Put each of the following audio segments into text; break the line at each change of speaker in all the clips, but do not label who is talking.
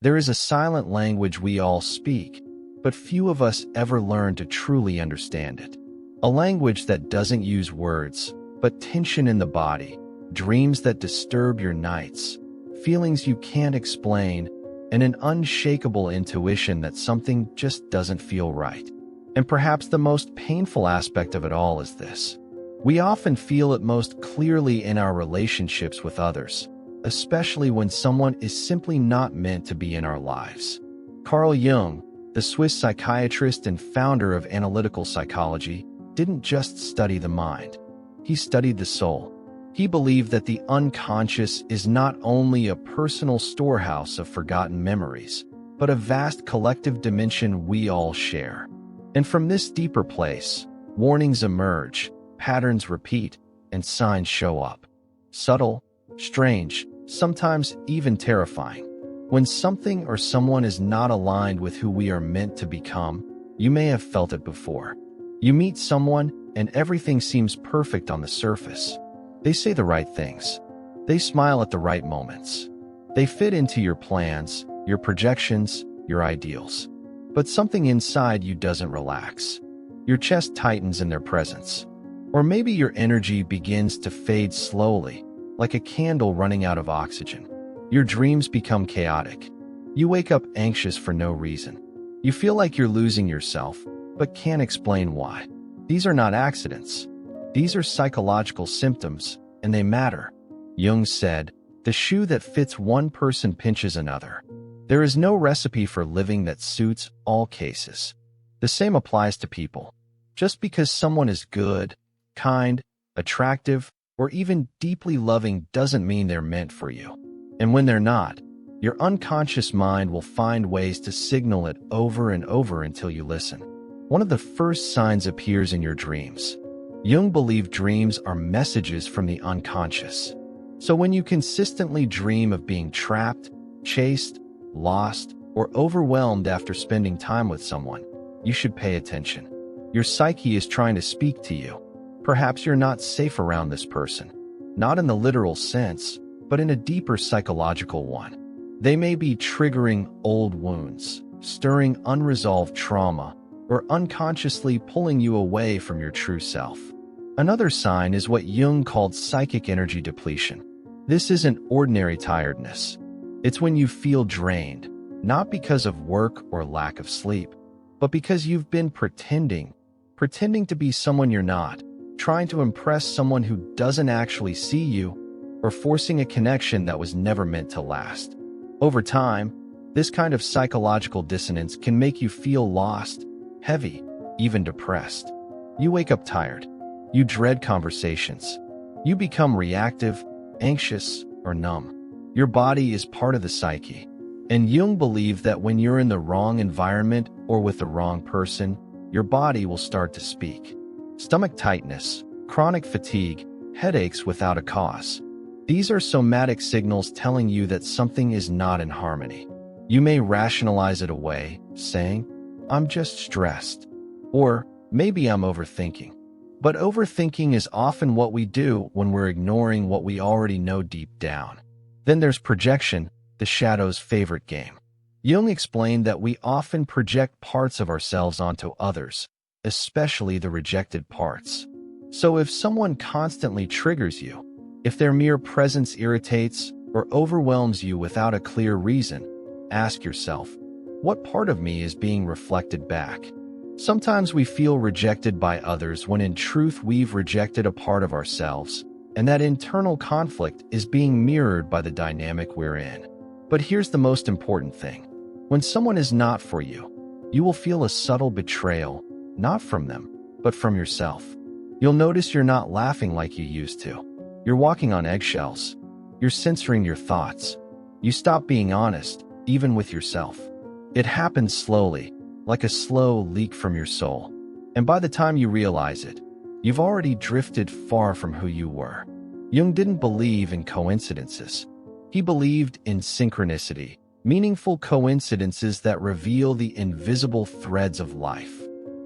There is a silent language we all speak, but few of us ever learn to truly understand it. A language that doesn't use words, but tension in the body, dreams that disturb your nights, feelings you can't explain, and an unshakable intuition that something just doesn't feel right. And perhaps the most painful aspect of it all is this. We often feel it most clearly in our relationships with others, especially when someone is simply not meant to be in our lives. Carl Jung, the Swiss psychiatrist and founder of analytical psychology, didn't just study the mind. He studied the soul. He believed that the unconscious is not only a personal storehouse of forgotten memories, but a vast collective dimension we all share. And from this deeper place, warnings emerge, patterns repeat, and signs show up. Subtle, strange, sometimes even terrifying. When something or someone is not aligned with who we are meant to become, you may have felt it before. You meet someone, and everything seems perfect on the surface. They say the right things. They smile at the right moments. They fit into your plans, your projections, your ideals. But something inside you doesn't relax. Your chest tightens in their presence. Or maybe your energy begins to fade slowly, like a candle running out of oxygen. Your dreams become chaotic. You wake up anxious for no reason. You feel like you're losing yourself, but can't explain why. These are not accidents. These are psychological symptoms, and they matter. Jung said, "The shoe that fits one person pinches another." There is no recipe for living that suits all cases. The same applies to people. Just because someone is good, kind, attractive, or even deeply loving doesn't mean they're meant for you. And when they're not, your unconscious mind will find ways to signal it over and over until you listen. One of the first signs appears in your dreams. Jung believed dreams are messages from the unconscious. So when you consistently dream of being trapped, chased, lost, or overwhelmed after spending time with someone, you should pay attention. Your psyche is trying to speak to you. Perhaps you're not safe around this person. Not in the literal sense, but in a deeper psychological one. They may be triggering old wounds, stirring unresolved trauma, or unconsciously pulling you away from your true self. Another sign is what Jung called psychic energy depletion. This isn't ordinary tiredness. It's when you feel drained, not because of work or lack of sleep, but because you've been pretending to be someone you're not, trying to impress someone who doesn't actually see you, or forcing a connection that was never meant to last. Over time, this kind of psychological dissonance can make you feel lost, heavy, even depressed. You wake up tired. You dread conversations. You become reactive, anxious, or numb. Your body is part of the psyche. And Jung believed that when you're in the wrong environment or with the wrong person, your body will start to speak. Stomach tightness, chronic fatigue, headaches without a cause. These are somatic signals telling you that something is not in harmony. You may rationalize it away, saying, "I'm just stressed," or "Maybe I'm overthinking." But overthinking is often what we do when we're ignoring what we already know deep down. Then there's projection, the shadow's favorite game. Jung explained that we often project parts of ourselves onto others, especially the rejected parts. So if someone constantly triggers you, if their mere presence irritates or overwhelms you without a clear reason, ask yourself, what part of me is being reflected back? Sometimes we feel rejected by others when in truth we've rejected a part of ourselves, and that internal conflict is being mirrored by the dynamic we're in. But here's the most important thing. When someone is not for you, you will feel a subtle betrayal, not from them, but from yourself. You'll notice you're not laughing like you used to. You're walking on eggshells. You're censoring your thoughts. You stop being honest, even with yourself. It happens slowly, like a slow leak from your soul. And by the time you realize it, you've already drifted far from who you were. Jung didn't believe in coincidences. He believed in synchronicity, meaningful coincidences that reveal the invisible threads of life.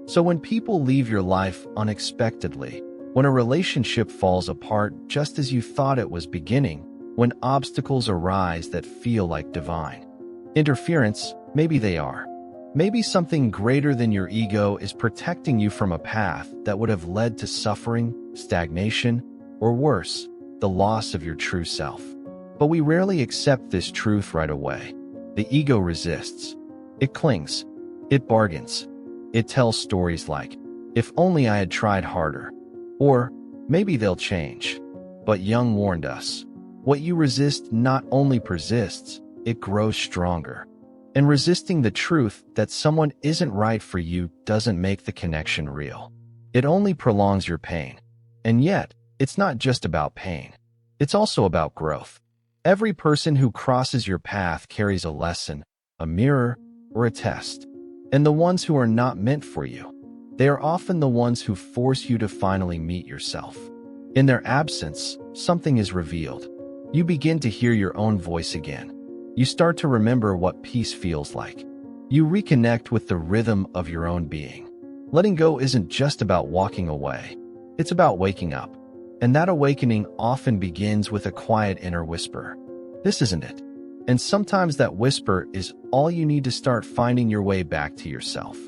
So when people leave your life unexpectedly, when a relationship falls apart just as you thought it was beginning, when obstacles arise that feel like divine, Interference, maybe they are. Maybe something greater than your ego is protecting you from a path that would have led to suffering, stagnation, or worse, the loss of your true self. But we rarely accept this truth right away. The ego resists. It clings. It bargains. It tells stories like, if only I had tried harder. Or, maybe they'll change. But Jung warned us, what you resist not only persists, it grows stronger. And resisting the truth that someone isn't right for you doesn't make the connection real. It only prolongs your pain. And yet, it's not just about pain. It's also about growth. Every person who crosses your path carries a lesson, a mirror, or a test. And the ones who are not meant for you, they are often the ones who force you to finally meet yourself. In their absence, something is revealed. You begin to hear your own voice again. You start to remember what peace feels like. You reconnect with the rhythm of your own being. Letting go isn't just about walking away. It's about waking up. And that awakening often begins with a quiet inner whisper. This isn't it. And sometimes that whisper is all you need to start finding your way back to yourself.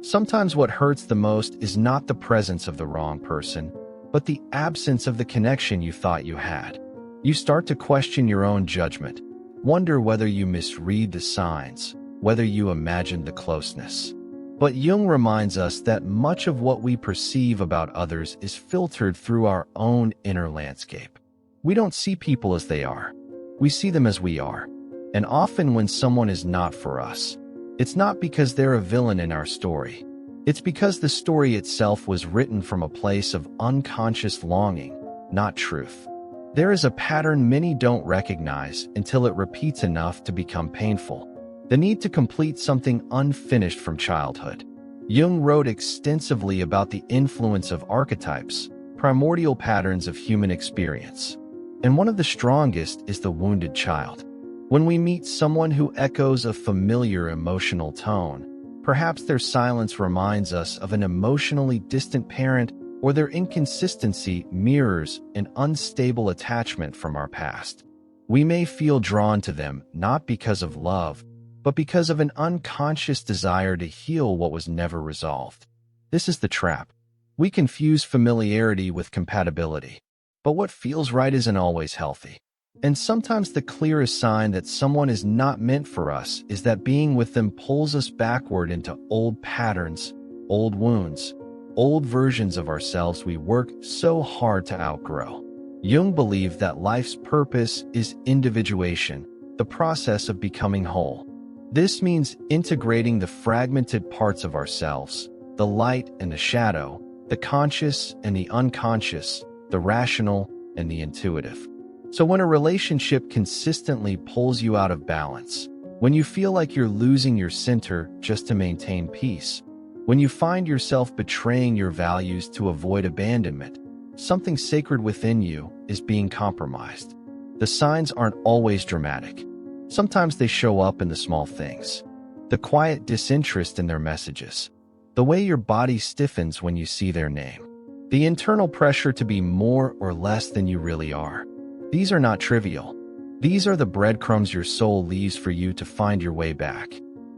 Sometimes what hurts the most is not the presence of the wrong person, but the absence of the connection you thought you had. You start to question your own judgment. Wonder whether you misread the signs, whether you imagined the closeness. But Jung reminds us that much of what we perceive about others is filtered through our own inner landscape. We don't see people as they are. We see them as we are. And often when someone is not for us, it's not because they're a villain in our story. It's because the story itself was written from a place of unconscious longing, not truth. There is a pattern many don't recognize until it repeats enough to become painful. The need to complete something unfinished from childhood. Jung wrote extensively about the influence of archetypes, primordial patterns of human experience. And one of the strongest is the wounded child. When we meet someone who echoes a familiar emotional tone, perhaps their silence reminds us of an emotionally distant parent, or their inconsistency mirrors an unstable attachment from our past. We may feel drawn to them not because of love, but because of an unconscious desire to heal what was never resolved. This is the trap. We confuse familiarity with compatibility. But what feels right isn't always healthy. And sometimes the clearest sign that someone is not meant for us is that being with them pulls us backward into old patterns, old wounds, old versions of ourselves we work so hard to outgrow. Jung believed that life's purpose is individuation, the process of becoming whole. This means integrating the fragmented parts of ourselves, the light and the shadow, the conscious and the unconscious, the rational and the intuitive. So when a relationship consistently pulls you out of balance, when you feel like you're losing your center just to maintain peace, when you find yourself betraying your values to avoid abandonment, something sacred within you is being compromised. The signs aren't always dramatic. Sometimes they show up in the small things. The quiet disinterest in their messages. The way your body stiffens when you see their name. The internal pressure to be more or less than you really are. These are not trivial. These are the breadcrumbs your soul leaves for you to find your way back.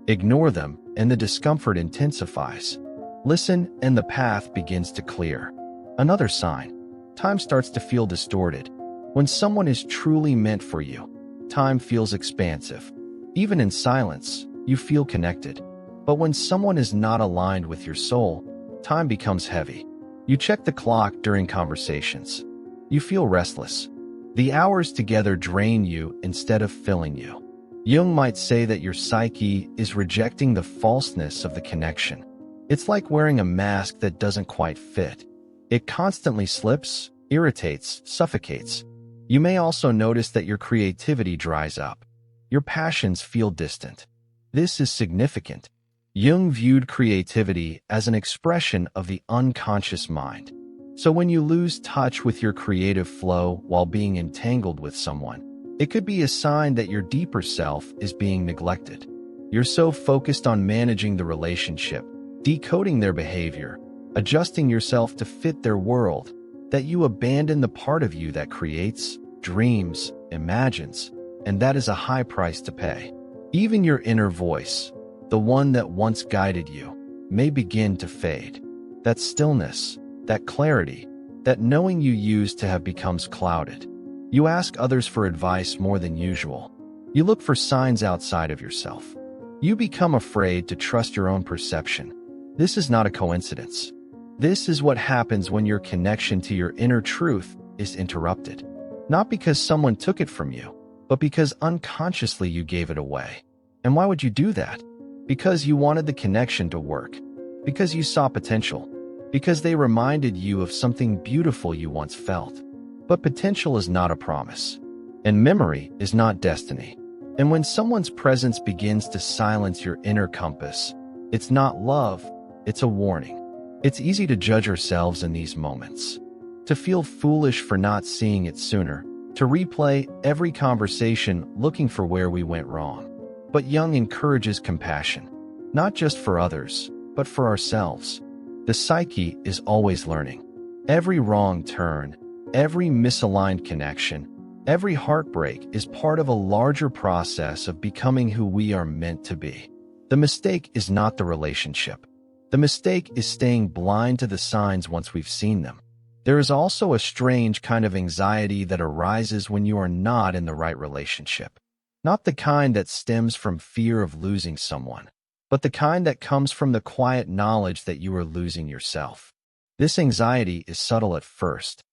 Ignore them, and the discomfort intensifies. Listen, and the path begins to clear. Another sign. Time starts to feel distorted. When someone is truly meant for you, time feels expansive. Even in silence, you feel connected. But when someone is not aligned with your soul, time becomes heavy. You check the clock during conversations. You feel restless. The hours together drain you instead of filling you. Jung might say that your psyche is rejecting the falseness of the connection. It's like wearing a mask that doesn't quite fit. It constantly slips, irritates, suffocates. You may also notice that your creativity dries up. Your passions feel distant. This is significant. Jung viewed creativity as an expression of the unconscious mind. So when you lose touch with your creative flow while being entangled with someone, it could be a sign that your deeper self is being neglected. You're so focused on managing the relationship, decoding their behavior, adjusting yourself to fit their world, that you abandon the part of you that creates, dreams, imagines, and that is a high price to pay. Even your inner voice, the one that once guided you, may begin to fade. That stillness, that clarity, that knowing you used to have becomes clouded. You ask others for advice more than usual. You look for signs outside of yourself. You become afraid to trust your own perception. This is not a coincidence. This is what happens when your connection to your inner truth is interrupted. Not because someone took it from you, but because unconsciously you gave it away. And why would you do that? Because you wanted the connection to work. Because you saw potential. Because they reminded you of something beautiful you once felt. But potential is not a promise. And memory is not destiny. And when someone's presence begins to silence your inner compass, it's not love, it's a warning. It's easy to judge ourselves in these moments. To feel foolish for not seeing it sooner. To replay every conversation looking for where we went wrong. But Jung encourages compassion. Not just for others, but for ourselves. The psyche is always learning. Every wrong turn, every misaligned connection, every heartbreak is part of a larger process of becoming who we are meant to be. The mistake is not the relationship. The mistake is staying blind to the signs once we've seen them. There is also a strange kind of anxiety that arises when you are not in the right relationship. Not the kind that stems from fear of losing someone, but the kind that comes from the quiet knowledge that you are losing yourself. This anxiety is subtle at first.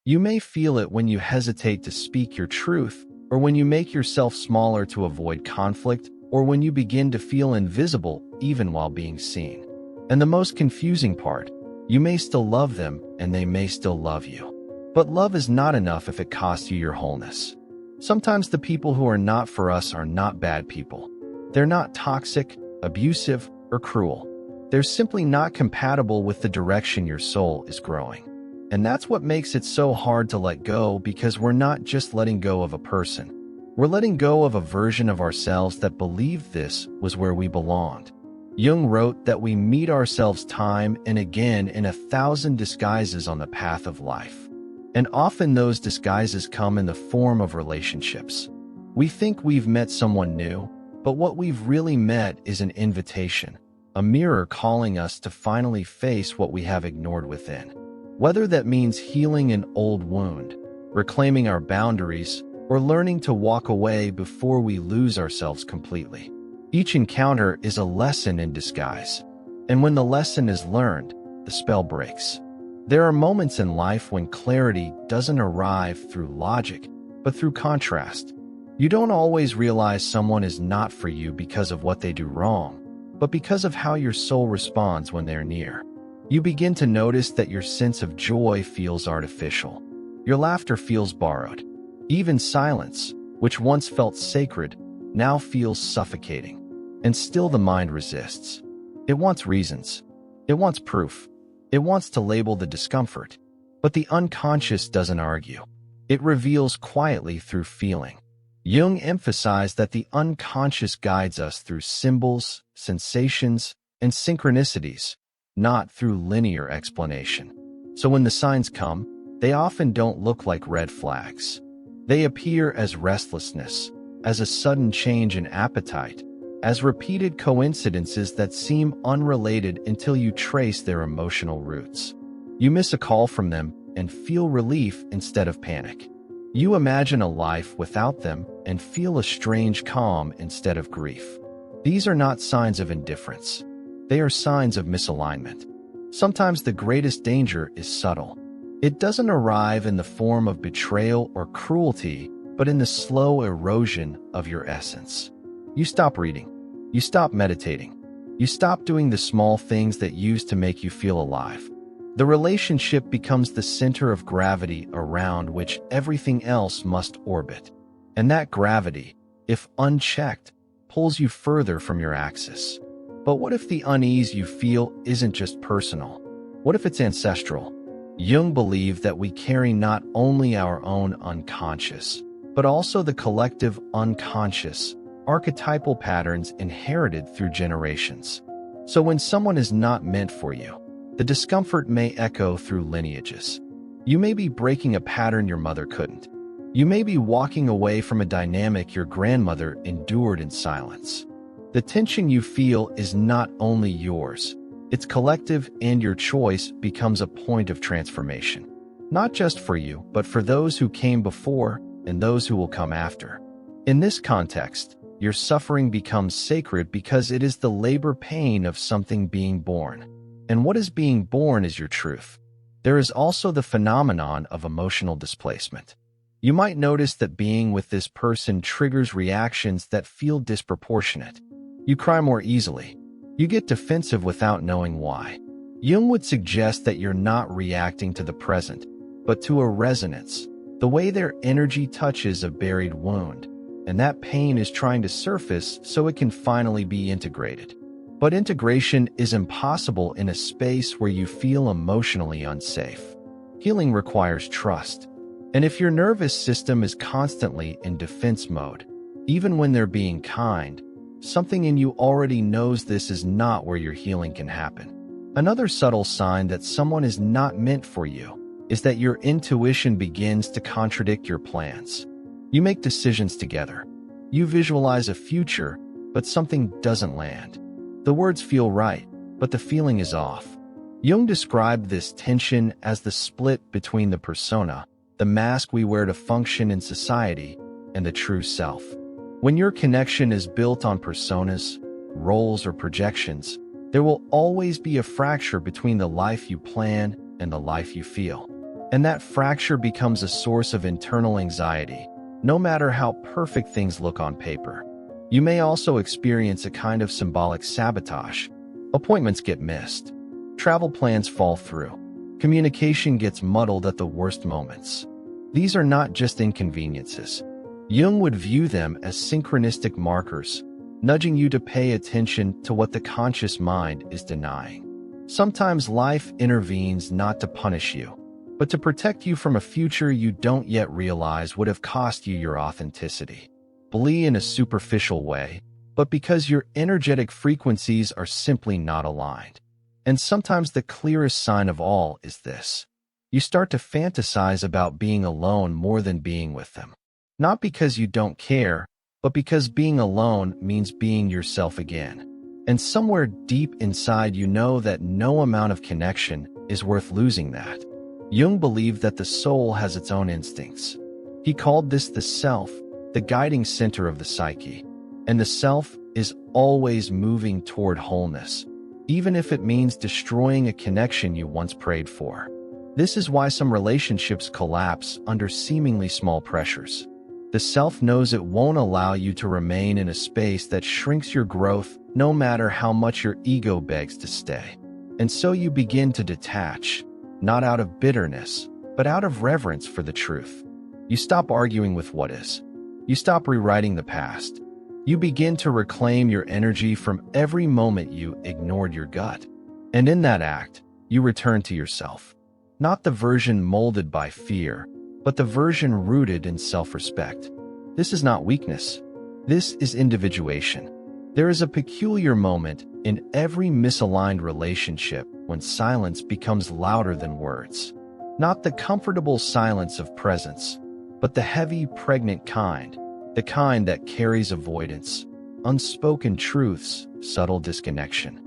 You may feel it when you hesitate to speak your truth, or when you make yourself smaller to avoid conflict, or when you begin to feel invisible even while being seen. And the most confusing part, you may still love them and they may still love you. But love is not enough if it costs you your wholeness. Sometimes the people who are not for us are not bad people. They're not toxic, abusive, or cruel. They're simply not compatible with the direction your soul is growing. And that's what makes it so hard to let go, because we're not just letting go of a person. We're letting go of a version of ourselves that believed this was where we belonged. Jung wrote that we meet ourselves time and again in 1,000 disguises on the path of life. And often those disguises come in the form of relationships. We think we've met someone new, but what we've really met is an invitation, a mirror calling us to finally face what we have ignored within. Whether that means healing an old wound, reclaiming our boundaries, or learning to walk away before we lose ourselves completely. Each encounter is a lesson in disguise. And when the lesson is learned, the spell breaks. There are moments in life when clarity doesn't arrive through logic, but through contrast. You don't always realize someone is not for you because of what they do wrong, but because of how your soul responds when they're near. You begin to notice that your sense of joy feels artificial. Your laughter feels borrowed. Even silence, which once felt sacred, now feels suffocating. And still the mind resists. It wants reasons. It wants proof. It wants to label the discomfort. But the unconscious doesn't argue. It reveals quietly through feeling. Jung emphasized that the unconscious guides us through symbols, sensations, and synchronicities, not through linear explanation. So when the signs come, they often don't look like red flags. They appear as restlessness, as a sudden change in appetite, as repeated coincidences that seem unrelated until you trace their emotional roots. You miss a call from them and feel relief instead of panic. You imagine a life without them and feel a strange calm instead of grief. These are not signs of indifference. They are signs of misalignment. Sometimes the greatest danger is subtle. It doesn't arrive in the form of betrayal or cruelty, but in the slow erosion of your essence. You stop reading. You stop meditating. You stop doing the small things that used to make you feel alive. The relationship becomes the center of gravity around which everything else must orbit. And that gravity, if unchecked, pulls you further from your axis. But what if the unease you feel isn't just personal? What if it's ancestral? Jung believed that we carry not only our own unconscious, but also the collective unconscious, archetypal patterns inherited through generations. So when someone is not meant for you, the discomfort may echo through lineages. You may be breaking a pattern your mother couldn't. You may be walking away from a dynamic your grandmother endured in silence. The tension you feel is not only yours, it's collective, and your choice becomes a point of transformation. Not just for you, but for those who came before and those who will come after. In this context, your suffering becomes sacred because it is the labor pain of something being born. And what is being born is your truth. There is also the phenomenon of emotional displacement. You might notice that being with this person triggers reactions that feel disproportionate. You cry more easily. You get defensive without knowing why. Jung would suggest that you're not reacting to the present, but to a resonance, the way their energy touches a buried wound, and that pain is trying to surface so it can finally be integrated. But integration is impossible in a space where you feel emotionally unsafe. Healing requires trust. And if your nervous system is constantly in defense mode, even when they're being kind, something in you already knows this is not where your healing can happen. Another subtle sign that someone is not meant for you is that your intuition begins to contradict your plans. You make decisions together. You visualize a future, but something doesn't land. The words feel right, but the feeling is off. Jung described this tension as the split between the persona, the mask we wear to function in society, and the true self. When your connection is built on personas, roles, or projections, there will always be a fracture between the life you plan and the life you feel. And that fracture becomes a source of internal anxiety, no matter how perfect things look on paper. You may also experience a kind of symbolic sabotage. Appointments get missed. Travel plans fall through. Communication gets muddled at the worst moments. These are not just inconveniences. Jung would view them as synchronistic markers, nudging you to pay attention to what the conscious mind is denying. Sometimes life intervenes not to punish you, but to protect you from a future you don't yet realize would have cost you your authenticity. In a superficial way, but because your energetic frequencies are simply not aligned. And sometimes the clearest sign of all is this. You start to fantasize about being alone more than being with them. Not because you don't care, but because being alone means being yourself again. And somewhere deep inside you know that no amount of connection is worth losing that. Jung believed that the soul has its own instincts. He called this the self, the guiding center of the psyche. And the self is always moving toward wholeness, even if it means destroying a connection you once prayed for. This is why some relationships collapse under seemingly small pressures. The self knows it won't allow you to remain in a space that shrinks your growth, no matter how much your ego begs to stay. And so you begin to detach, not out of bitterness, but out of reverence for the truth. You stop arguing with what is. You stop rewriting the past. You begin to reclaim your energy from every moment you ignored your gut. And in that act, you return to yourself. Not the version molded by fear, but the version rooted in self-respect. This is not weakness. This is individuation. There is a peculiar moment in every misaligned relationship when silence becomes louder than words. Not the comfortable silence of presence, but the heavy, pregnant kind, the kind that carries avoidance, unspoken truths, subtle disconnection.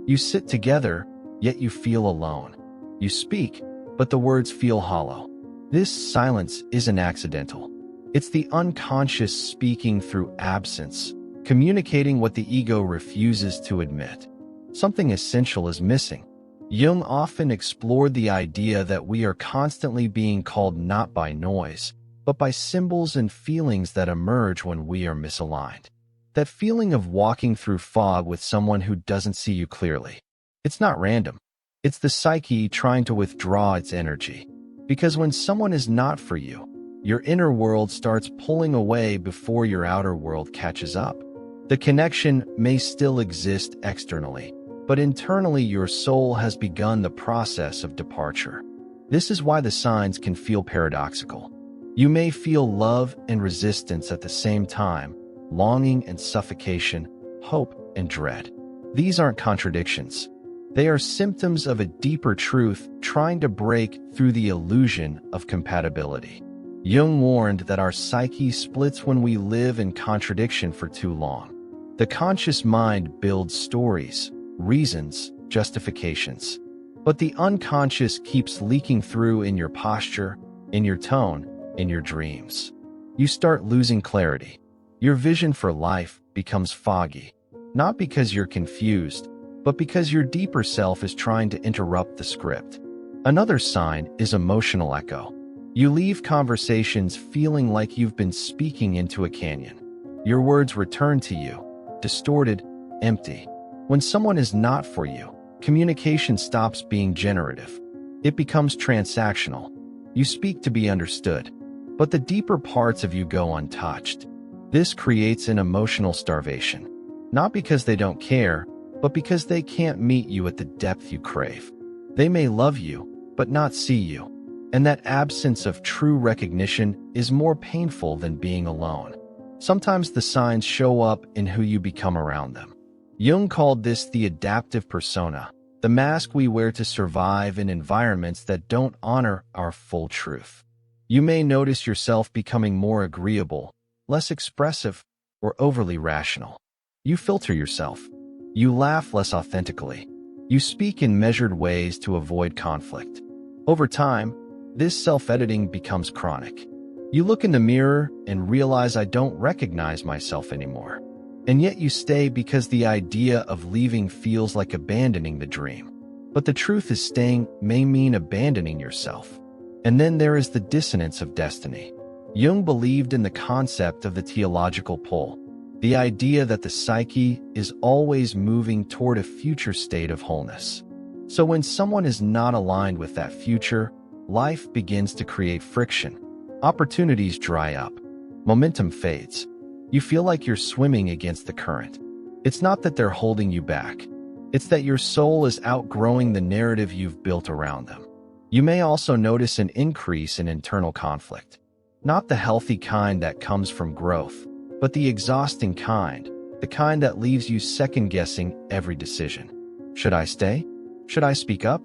You sit together, yet you feel alone. You speak, but the words feel hollow. This silence isn't accidental. It's the unconscious speaking through absence, communicating what the ego refuses to admit. Something essential is missing. Jung often explored the idea that we are constantly being called not by noise, but by symbols and feelings that emerge when we are misaligned. That feeling of walking through fog with someone who doesn't see you clearly. It's not random. It's the psyche trying to withdraw its energy. Because when someone is not for you, your inner world starts pulling away before your outer world catches up. The connection may still exist externally, but internally your soul has begun the process of departure. This is why the signs can feel paradoxical. You may feel love and resistance at the same time, longing and suffocation, hope and dread. These aren't contradictions. They are symptoms of a deeper truth trying to break through the illusion of compatibility. Jung warned that our psyche splits when we live in contradiction for too long. The conscious mind builds stories, reasons, justifications. But the unconscious keeps leaking through in your posture, in your tone, in your dreams. You start losing clarity. Your vision for life becomes foggy, not because you're confused, but because your deeper self is trying to interrupt the script. Another sign is emotional echo. You leave conversations feeling like you've been speaking into a canyon. Your words return to you, distorted, empty. When someone is not for you, communication stops being generative. It becomes transactional. You speak to be understood, but the deeper parts of you go untouched. This creates an emotional starvation, not because they don't care, but because they can't meet you at the depth you crave. They may love you, but not see you. And that absence of true recognition is more painful than being alone. Sometimes the signs show up in who you become around them. Jung called this the adaptive persona, the mask we wear to survive in environments that don't honor our full truth. You may notice yourself becoming more agreeable, less expressive, or overly rational. You filter yourself. You laugh less authentically. You speak in measured ways to avoid conflict. Over time, this self-editing becomes chronic. You look in the mirror and realize I don't recognize myself anymore. And yet you stay because the idea of leaving feels like abandoning the dream. But the truth is staying may mean abandoning yourself. And then there is the dissonance of destiny. Jung believed in the concept of the teleological pull, the idea that the psyche is always moving toward a future state of wholeness. So when someone is not aligned with that future, life begins to create friction. Opportunities dry up. Momentum fades. You feel like you're swimming against the current. It's not that they're holding you back. It's that your soul is outgrowing the narrative you've built around them. You may also notice an increase in internal conflict. Not the healthy kind that comes from growth, but the exhausting kind, the kind that leaves you second-guessing every decision. Should I stay? Should I speak up?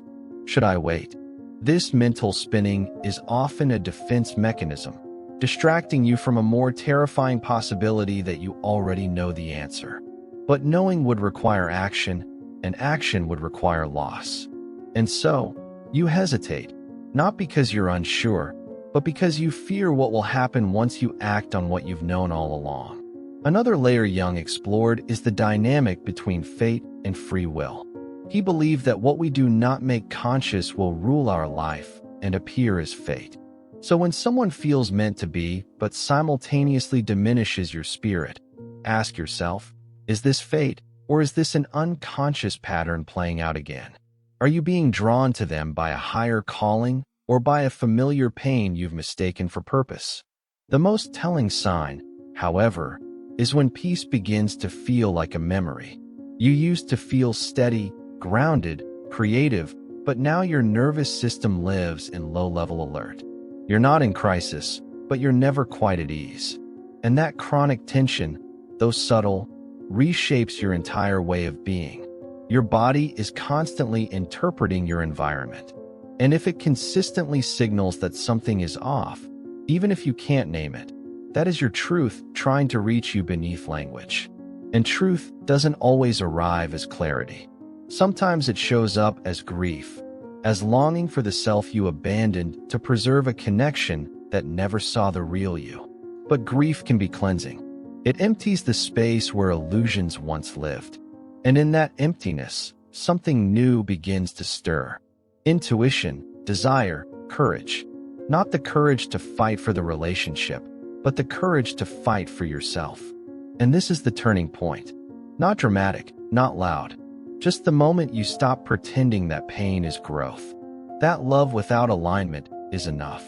Should I wait? This mental spinning is often a defense mechanism, distracting you from a more terrifying possibility that you already know the answer. But knowing would require action, and action would require loss. And so, you hesitate, not because you're unsure, but because you fear what will happen once you act on what you've known all along. Another layer Jung explored is the dynamic between fate and free will. He believed that what we do not make conscious will rule our life and appear as fate. So when someone feels meant to be, but simultaneously diminishes your spirit, ask yourself, is this fate, or is this an unconscious pattern playing out again? Are you being drawn to them by a higher calling, or by a familiar pain you've mistaken for purpose? The most telling sign, however, is when peace begins to feel like a memory. You used to feel steady, grounded, creative, but now your nervous system lives in low-level alert. You're not in crisis, but you're never quite at ease. And that chronic tension, though subtle, reshapes your entire way of being. Your body is constantly interpreting your environment. And if it consistently signals that something is off, even if you can't name it, that is your truth trying to reach you beneath language. And truth doesn't always arrive as clarity. Sometimes it shows up as grief, as longing for the self you abandoned to preserve a connection that never saw the real you. But grief can be cleansing. It empties the space where illusions once lived. And in that emptiness, something new begins to stir. Intuition, desire, courage. Not the courage to fight for the relationship, but the courage to fight for yourself. And this is the turning point. Not dramatic, not loud. Just the moment you stop pretending that pain is growth. That love without alignment is enough.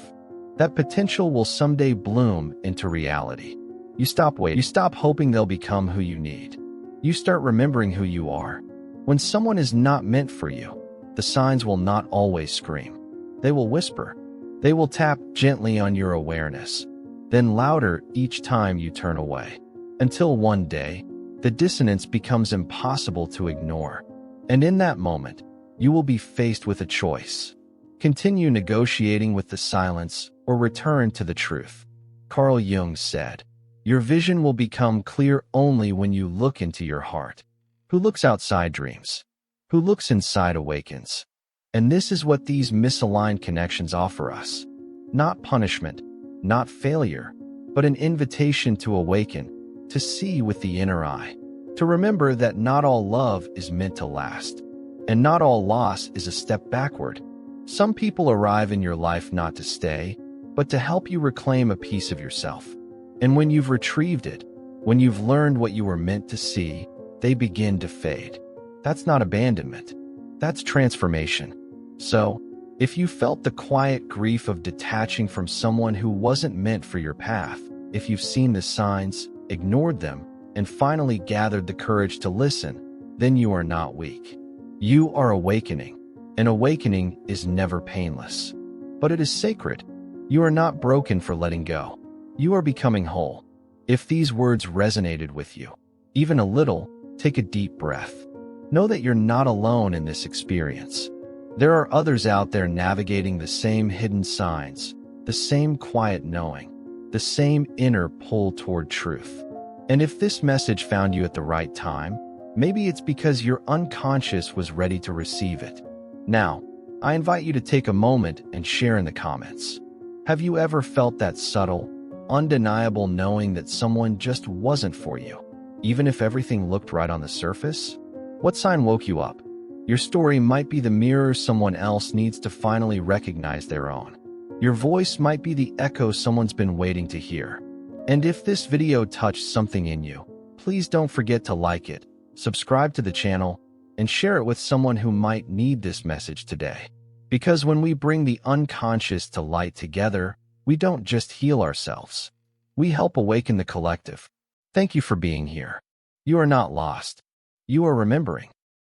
That potential will someday bloom into reality. You stop waiting. You stop hoping they'll become who you need. You start remembering who you are. When someone is not meant for you, the signs will not always scream. They will whisper. They will tap gently on your awareness, then louder each time you turn away. Until one day, the dissonance becomes impossible to ignore. And in that moment, you will be faced with a choice. Continue negotiating with the silence or return to the truth. Carl Jung said, "Your vision will become clear only when you look into your heart. Who looks outside dreams. Who looks inside awakens." And this is what these misaligned connections offer us. Not punishment, not failure, but an invitation to awaken, to see with the inner eye, to remember that not all love is meant to last, and not all loss is a step backward. Some people arrive in your life not to stay, but to help you reclaim a piece of yourself. And when you've retrieved it, when you've learned what you were meant to see, they begin to fade. That's not abandonment. That's transformation. So, if you felt the quiet grief of detaching from someone who wasn't meant for your path, if you've seen the signs, ignored them, and finally gathered the courage to listen, then you are not weak. You are awakening. And awakening is never painless. But it is sacred. You are not broken for letting go. You are becoming whole. If these words resonated with you, even a little, take a deep breath. Know that you're not alone in this experience. There are others out there navigating the same hidden signs, the same quiet knowing, the same inner pull toward truth. And if this message found you at the right time, maybe it's because your unconscious was ready to receive it. Now, I invite you to take a moment and share in the comments. Have you ever felt that subtle, undeniable knowing that someone just wasn't for you, even if everything looked right on the surface? What sign woke you up? Your story might be the mirror someone else needs to finally recognize their own. Your voice might be the echo someone's been waiting to hear. And if this video touched something in you, please don't forget to like it, subscribe to the channel, and share it with someone who might need this message today. Because when we bring the unconscious to light together, we don't just heal ourselves. We help awaken the collective. Thank you for being here. You are not lost. You are remembering.